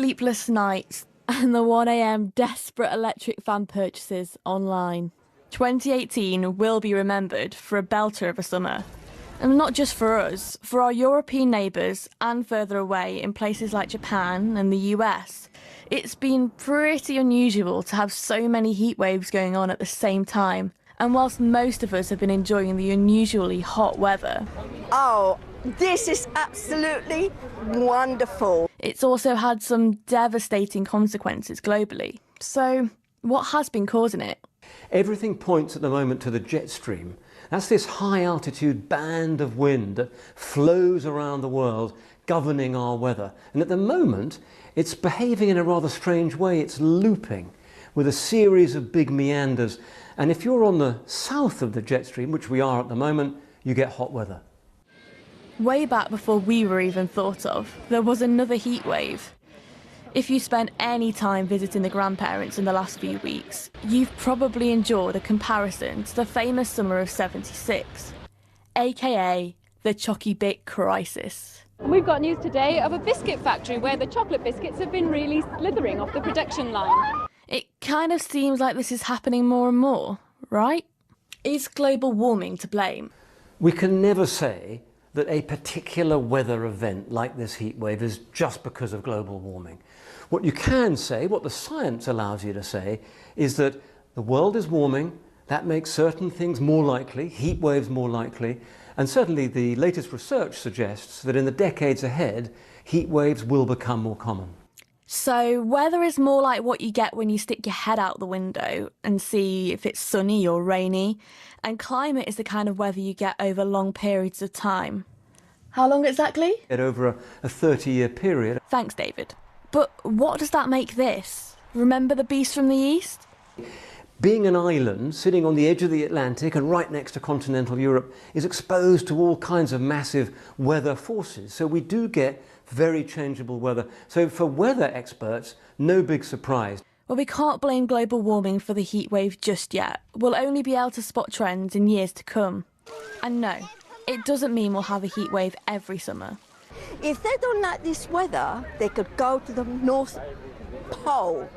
Sleepless nights and the 1 a.m. desperate electric fan purchases online. 2018 will be remembered for a belter of a summer. And not just for us, for our European neighbours and further away in places like Japan and the US. It's been pretty unusual to have so many heat waves going on at the same time. And whilst most of us have been enjoying the unusually hot weather, oh, this is absolutely wonderful. It's also had some devastating consequences globally. So, what has been causing it? Everything points at the moment to the jet stream. That's this high altitude band of wind that flows around the world, governing our weather. And at the moment, it's behaving in a rather strange way. It's looping with a series of big meanders. And if you're on the south of the jet stream, which we are at the moment, you get hot weather. Way back before we were even thought of, there was another heat wave. If you spent any time visiting the grandparents in the last few weeks, you've probably endured a comparison to the famous summer of '76, aka the Chocky Bit Crisis. We've got news today of a biscuit factory where the chocolate biscuits have been really slithering off the production line. It kind of seems like this is happening more and more, right? Is global warming to blame? We can never say that a particular weather event like this heat wave is just because of global warming. What you can say, what the science allows you to say, is that the world is warming, that makes certain things more likely, heat waves more likely, and certainly the latest research suggests that in the decades ahead, heat waves will become more common. So weather is more like what you get when you stick your head out the window and see if it's sunny or rainy, and climate is the kind of weather you get over long periods of time. How long exactly? Over a 30-year period. Thanks, David. But what does that make this? Remember the beast from the east? Being an island sitting on the edge of the Atlantic and right next to continental Europe is exposed to all kinds of massive weather forces. So we do get very changeable weather. So for weather experts, no big surprise. Well, we can't blame global warming for the heat wave just yet. We'll only be able to spot trends in years to come. And no, it doesn't mean we'll have a heat wave every summer. If they don't like this weather, they could go to the North Pole.